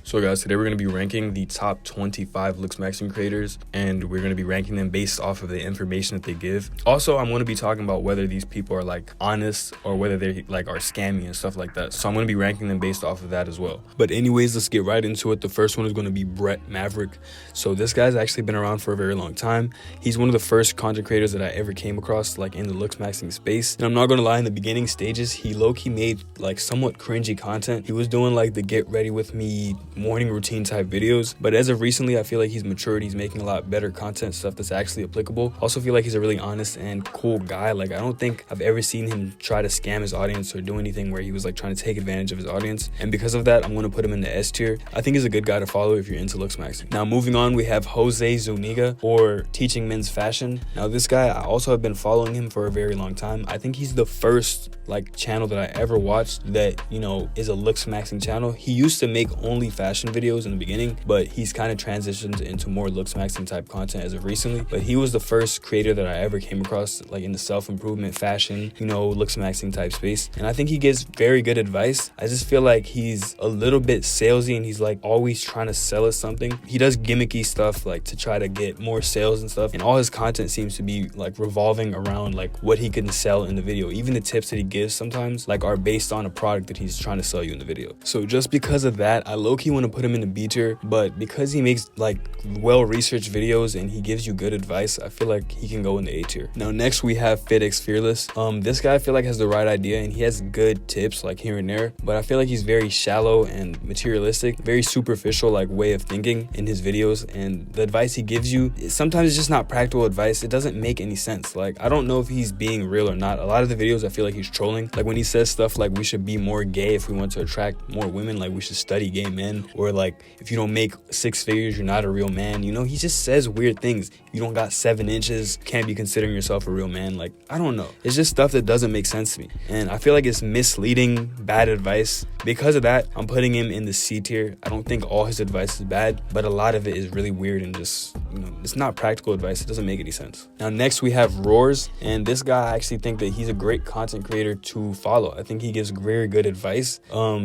So guys, today we're going to be ranking the top 25 Looksmaxxing creators, and we're going to be ranking them based off of the information that they give. Also, I'm going to be talking about whether these people are like honest or whether they like are scammy and stuff like that. So I'm going to be ranking them based off of that as well. But anyways, let's get right into it. The first one is going to be Brett Maverick. So this guy's actually been around for a very long time. He's one of the first content creators that I ever came across like in the Looksmaxxing space. And I'm not going to lie, in the beginning stages, he low-key made like somewhat cringy content. He was doing like the get ready with me morning routine type videos, but as of recently I feel like he's matured. He's making a lot better content, stuff that's actually applicable. Also feel like he's a really honest and cool guy. Like, I don't think I've ever seen him try to scam his audience or do anything where he was like trying to take advantage of his audience, and because of that I'm going to put him in the S tier. I think he's a good guy to follow if you're into Looksmaxxing. Now moving on, we have Jose Zuniga, or Teaching Men's Fashion. Now this guy, I also have been following him for a very long time. I think he's the first like channel that I ever watched that, you know, is a Looksmaxxing channel. He used to make only fashion videos in the beginning, but he's kind of transitioned into more Looksmaxxing type content as of recently. But he was the first creator that I ever came across like in the self-improvement, fashion, you know, Looksmaxxing type space, and I think he gives very good advice. I just feel like he's a little bit salesy and he's like always trying to sell us something. He does gimmicky stuff like to try to get more sales and stuff, and all his content seems to be like revolving around like what he can sell in the video. Even the tips that he gives sometimes like are based on a product that he's trying to sell you in the video. So just because of that, I low-key want to put him in the B tier, but because he makes like well-researched videos and he gives you good advice, I feel like he can go in the A tier. Now next we have FitX Fearless. This guy I feel like has the right idea and he has good tips like here and there, but I feel like he's very shallow and materialistic, very superficial like way of thinking in his videos, and the advice he gives you sometimes it's just not practical advice. It doesn't make any sense. Like, I don't know if he's being real or not. A lot of the videos I feel like he's trolling. Like when he says stuff like we should be more gay if we want to attract more women, like we should study gay men, or like if you don't make 6 figures you're not a real man. You know, he just says weird things. You don't got 7 inches, can't be considering yourself a real man. Like, I don't know, it's just stuff that doesn't make sense to me, and I feel like it's misleading, bad advice. Because of that, I'm putting him in the C tier. I don't think all his advice is bad, but a lot of it is really weird and just, you know, it's not practical advice. It doesn't make any sense. Now next we have Roars, and this guy I actually think that he's a great content creator to follow. I think he gives very good advice.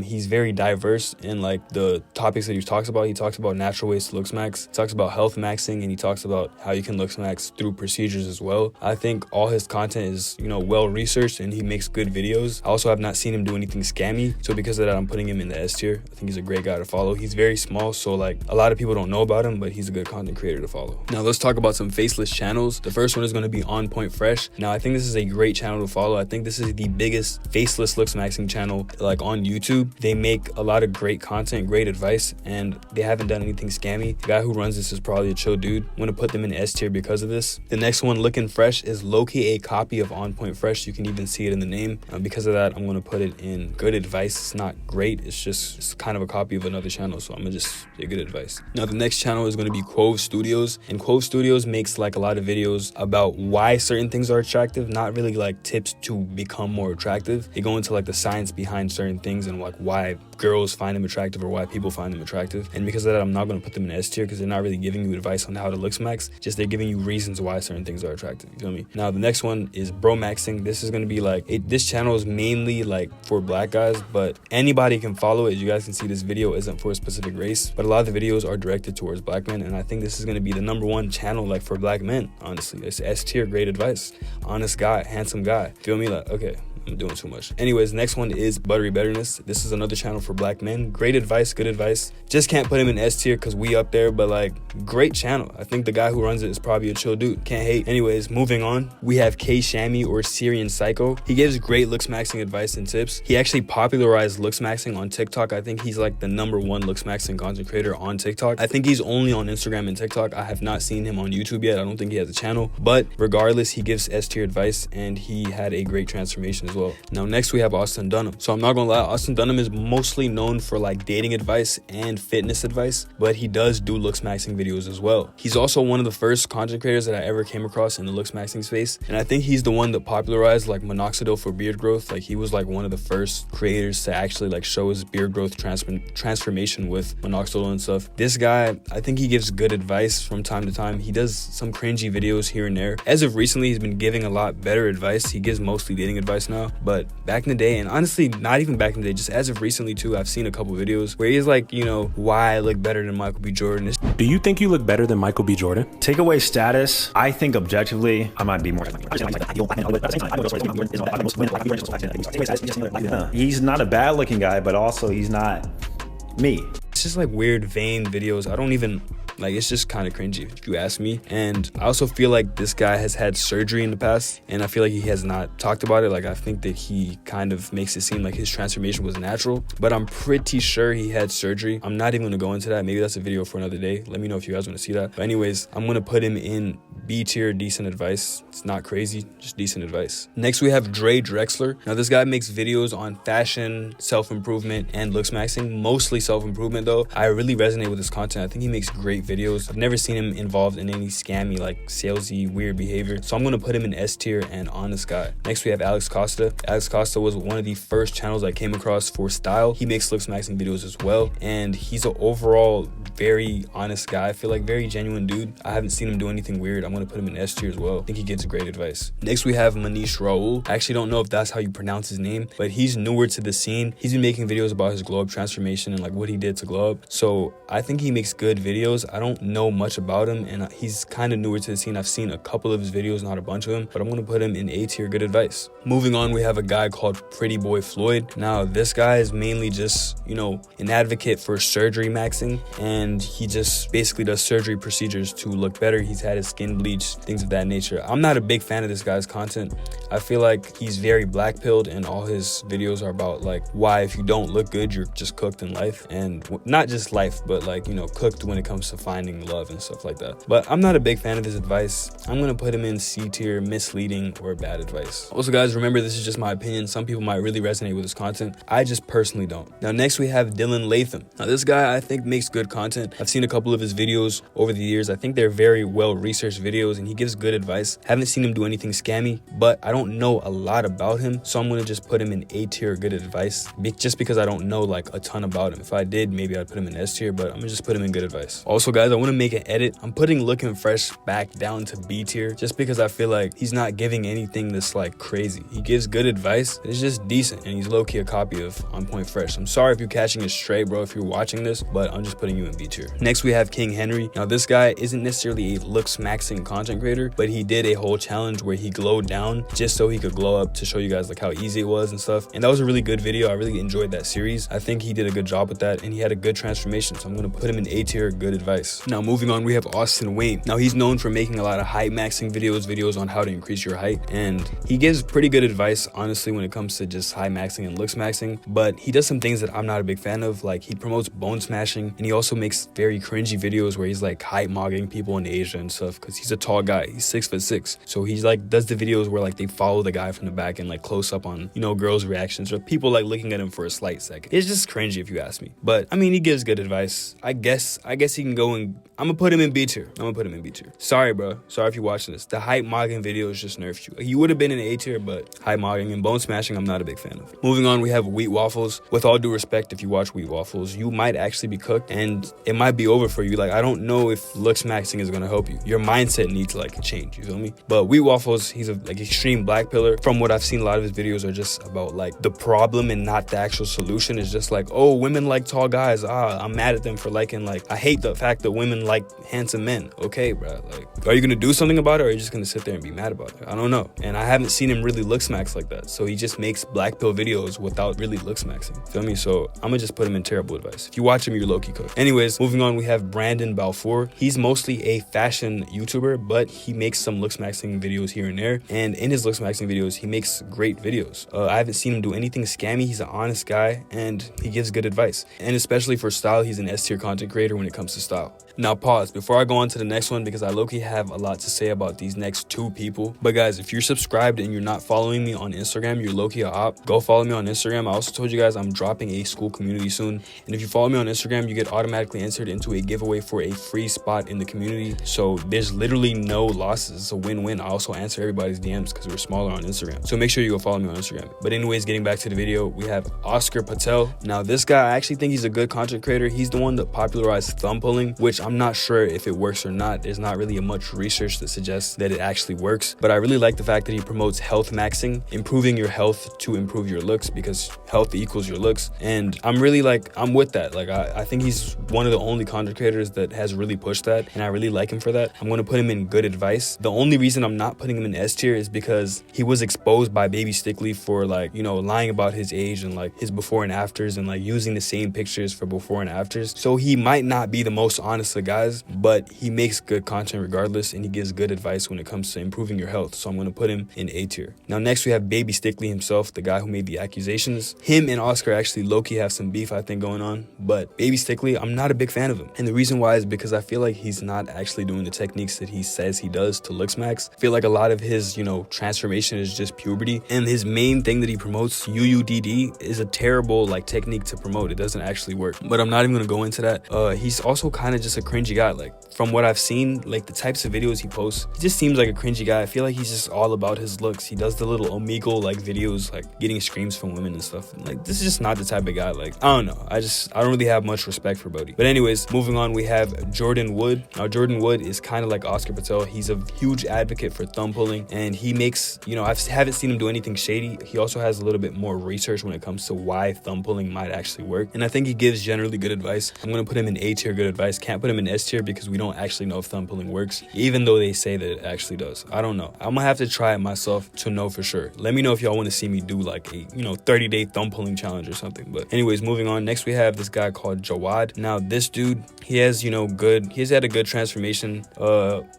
He's very diverse in like the topics that he talks about. He talks about natural ways to Looksmax, he talks about health maxing, and he talks about how you can Looksmax through procedures as well. I think all his content is, you know, well researched and he makes good videos. I also have not seen him do anything scammy, so because of that I'm putting him in the S tier. I think he's a great guy to follow. He's very small, so like a lot of people don't know about him, but he's a good content creator to follow. Now let's talk about some faceless channels. The first one is going to be On Point Fresh. Now I think this is a great channel to follow. I think this is the biggest faceless Looksmaxxing channel like on YouTube. They make a lot of great content, great advice, and they haven't done anything scammy. The guy who runs this is probably a chill dude. I'm gonna put them in S tier because of this. The next one, Looking Fresh, is low-key a copy of On Point Fresh. You can even see it in the name. Because of that, I'm gonna put it in good advice. It's not great, it's kind of a copy of another channel, so I'm gonna just say good advice. Now the next channel is gonna be Quove Studios, and Quove Studios makes like a lot of videos about why certain things are attractive, not really like tips to become more attractive. They go into like the science behind certain things and like why girls find them attractive or why people find them attractive. And because of that, I'm not going to put them in S tier because they're not really giving you advice on how to Looksmax, just they're giving you reasons why certain things are attractive. You feel me? Now the next one is Bromaxing. This is going to be like this channel is mainly like for black guys, but anybody can follow it. As you guys can see, this video isn't for a specific race, but a lot of the videos are directed towards black men, and I think this is going to be the #1 channel like for black men. Honestly, it's S tier, great advice, honest guy, handsome guy. Feel me? Like, okay, I'm doing too much. Anyways, next one is Buttery Betterness. This is another channel for black men. Great advice, good advice. Just can't put him in S tier because we up there, but like great channel. I think the guy who runs it is probably a chill dude. Can't hate. Anyways, moving on, we have K Shammy, or Syrian Psycho. He gives great Looksmaxxing advice and tips. He actually popularized Looksmaxxing on TikTok. I think he's like the #1 Looksmaxxing content creator on TikTok. I think he's only on Instagram and TikTok. I have not seen him on YouTube yet. I don't think he has a channel, but regardless, he gives S tier advice and he had a great transformation as well. Now next we have Austin Dunham. So I'm not gonna lie, Austin Dunham is mostly known for like dating advice and fitness advice, but he does do Looksmaxxing videos as well. He's also one of the first content creators that I ever came across in the Looksmaxxing space, and I think he's the one that popularized like minoxidil for beard growth. Like he was like one of the first creators to actually like show his beard growth transformation with minoxidil and stuff. This guy, I think he gives good advice from time to time. He does some cringy videos here and there. As of recently, he's been giving a lot better advice. He gives mostly dating advice now, but back in the day, and honestly not even back in the day, just as of recently too, I've seen a couple videos where he's like, you know, why I look better than Michael B. Jordan. Do you think you look better than Michael B. Jordan? Takeaway status, I think objectively I might be more. He's not a bad looking guy, but also he's not me. It's just like weird vain videos. I don't even like, it's just kind of cringy if you ask me. And I also feel like this guy has had surgery in the past, and I feel like he has not talked about it. Like I think that he kind of makes it seem like his transformation was natural, but I'm pretty sure he had surgery. I'm not even gonna go into that. Maybe that's a video for another day. Let me know if you guys want to see that. But anyways, I'm gonna put him in B tier, decent advice. It's not crazy, just decent advice. Next we have Dre Drexler. Now this guy makes videos on fashion, self-improvement, and Looksmaxxing, mostly self-improvement though. I really resonate with his content. I think he makes great videos. I've never seen him involved in any scammy, like salesy, weird behavior. So I'm gonna put him in S tier and honest guy. Next we have Alex Costa. Alex Costa was one of the first channels I came across for style. He makes Looksmaxxing videos as well, and he's an overall very honest guy. I feel like very genuine dude. I haven't seen him do anything weird. I'm gonna put him in S tier as well. I think he gives great advice. Next we have Manish Raul. I actually don't know if that's how you pronounce his name, but he's newer to the scene. He's been making videos about his glow up transformation and like what he did to glow up. So I think he makes good videos. I don't know much about him, and he's kind of newer to the scene. I've seen a couple of his videos, not a bunch of them, but I'm gonna put him in A tier, good advice. Moving on, we have a guy called Pretty Boy Floyd. Now this guy is mainly just, you know, an advocate for surgery maxing, and he just basically does surgery procedures to look better. He's had his skin bleached, things of that nature. I'm not a big fan of this guy's content. I feel like he's very black pilled, and all his videos are about like why if you don't look good, you're just cooked in life, and not just life, but like, you know, cooked when it comes to finding love and stuff like that. But I'm not a big fan of his advice. I'm gonna put him in C tier, misleading or bad advice. Also guys, remember this is just my opinion. Some people might really resonate with his content. I just personally don't. Now next we have Dylan Latham. Now this guy I think makes good content. I've seen a couple of his videos over the years. I think they're very well researched videos, and he gives good advice. Haven't seen him do anything scammy, but I don't know a lot about him, so I'm gonna just put him in A tier, good advice, just because I don't know like a ton about him. If I did, maybe I'd put him in S tier, but I'm gonna just put him in good advice. Also guys, I want to make an edit. I'm putting Looking Fresh back down to B tier, just because I feel like he's not giving anything that's like crazy. He gives good advice. It's just decent, and he's low-key a copy of On Point Fresh. I'm sorry if you're catching it straight, bro, if you're watching this, but I'm just putting you in B tier. Next we have King Henry. Now this guy isn't necessarily a Looksmaxxing content creator, but he did a whole challenge where he glowed down just so he could glow up, to show you guys like how easy it was and stuff, and that was a really good video. I really enjoyed that series. I think he did a good job with that, and he had a good transformation, so I'm gonna put him in A tier, good advice. Now moving on, we have Austin Wayne. Now he's known for making a lot of height maxing videos on how to increase your height, and he gives pretty good advice honestly when it comes to just height maxing and Looksmaxxing, but he does some things that I'm not a big fan of. Like he promotes bone smashing, and he also makes very cringy videos where he's like height mogging people in Asia and stuff, because he's a tall guy. He's 6'6", so he's like does the videos where like they follow the guy from the back and like close up on, you know, girls' reactions or people like looking at him for a slight second. It's just cringy if you ask me, but I mean he gives good advice. I guess he can go and I'm gonna put him in B tier. Sorry bro, sorry if you're watching this. The height mogging videos just nerfed you. He would have been in A tier, but height mogging and bone smashing I'm not a big fan of. Moving on, we have Wheat Waffles. With all due respect, if you watch Wheat Waffles, you might actually be cooked, and it might be over for you. Like I don't know if Looksmaxxing is gonna help you. Your mindset needs to like change, you feel me? But Wheat Waffles, he's a like extreme black pillar. From what I've seen, a lot of his videos are just about like the problem and not the actual solution. It's just like, oh, women like tall guys, I'm mad at them for liking, like I hate the fact that women like handsome men. Okay bro, like are you gonna do something about it, or are you just gonna sit there and be mad about it? I don't know. And I haven't seen him really Looksmax like that, so he just makes black pill videos without really Looksmaxing, feel me? So I'm gonna just put him in terrible advice. If you watch him, you're low-key cooked. Anyways, moving on, we have Brandon Balfour. He's mostly a fashion YouTuber, but he makes some Looksmaxing videos here and there, and in his Looksmaxing videos he makes great videos. I haven't seen him do anything scammy. He's an honest guy, and he gives good advice, and especially for style, he's an S tier content creator when it comes to style. Now pause before I go on to the next one, because I low-key have a lot to say about these next two people. But guys, if you're subscribed and you're not following me on Instagram, you're low-key a op. Go follow me on Instagram. I also told you guys I'm dropping a school community soon, and if you follow me on Instagram, you get automatically actually entered into a giveaway for a free spot in the community. So there's literally no losses. It's a win-win. I also answer everybody's DMs because we're smaller on Instagram. So make sure you go follow me on Instagram. But anyways, getting back to the video, we have Oscar Patel. Now this guy, I actually think he's a good content creator. He's the one that popularized thumb pulling, which I'm not sure if it works or not. There's not really much research that suggests that it actually works. But I really like the fact that he promotes health maxing, improving your health to improve your looks, because health equals your looks. And I'm really I'm with that. Like I think he's one of the only content creators that has really pushed that, and I really like him for that. I'm going to put him in good advice. The only reason I'm not putting him in S tier is because he was exposed by Baby Stickly for lying about his age and his before and afters, and using the same pictures for before and afters. So he might not be the most honest of guys, but he makes good content regardless, and he gives good advice when it comes to improving your health. So I'm going to put him in A tier. Now next we have Baby Stickly himself, the guy who made the accusations. Him and Oscar actually low-key have some beef, I think, going on, but Baby Stickly, I'm not a big fan of him. And the reason why is because I feel like he's not actually doing the techniques that he says he does to Looksmaxx. I feel like a lot of his, transformation is just puberty, and his main thing that he promotes, UUDD, is a terrible technique to promote. It doesn't actually work. But I'm not even gonna go into that. He's also kind of just a cringy guy. From what I've seen, the types of videos he posts, he just seems like a cringy guy. I feel like he's just all about his looks. He does the little Omegle videos, getting screams from women and stuff. This is just not the type of guy. I don't know. I don't really have much respect for Bodhi. But anyways, moving on, we have Jordan Wood. Now Jordan Wood is kind of like Oscar Patel. He's a huge advocate for thumb pulling, and he makes, I haven't seen him do anything shady. He also has a little bit more research when it comes to why thumb pulling might actually work, and I think he gives generally good advice. I'm gonna put him in A tier good advice. Can't put him in S tier because we don't actually know if thumb pulling works, even though they say that it actually does. I don't know. I'm gonna have to try it myself to know for sure. Let me know if y'all want to see me do a 30-day thumb pulling challenge or something. But anyways, moving on. Next we have this guy called Jawad. Now this dude, he has he's had a good transformation.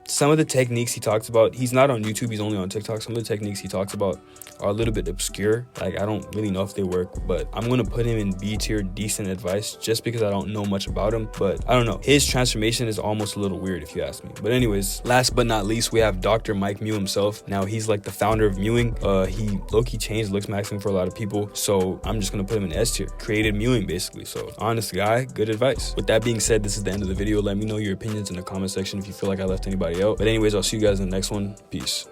Some of the techniques he talks about, he's not on YouTube, he's only on TikTok. Some of the techniques he talks about are a little bit obscure. I don't really know if they work, but I'm gonna put him in B tier, decent advice, just because I don't know much about him. But I don't know, his transformation is almost a little weird if you ask me. But anyways, last but not least, we have Dr. Mike Mew himself. Now he's the founder of mewing. He low-key changed Looksmaxxing for a lot of people, so I'm just gonna put him in S tier. Created mewing basically. So honest guy, good advice. With that being said, this is the end of the video. Let me know your opinions in the comment section if you feel like I left anybody out. But anyways, I'll see you guys in the next one. Peace.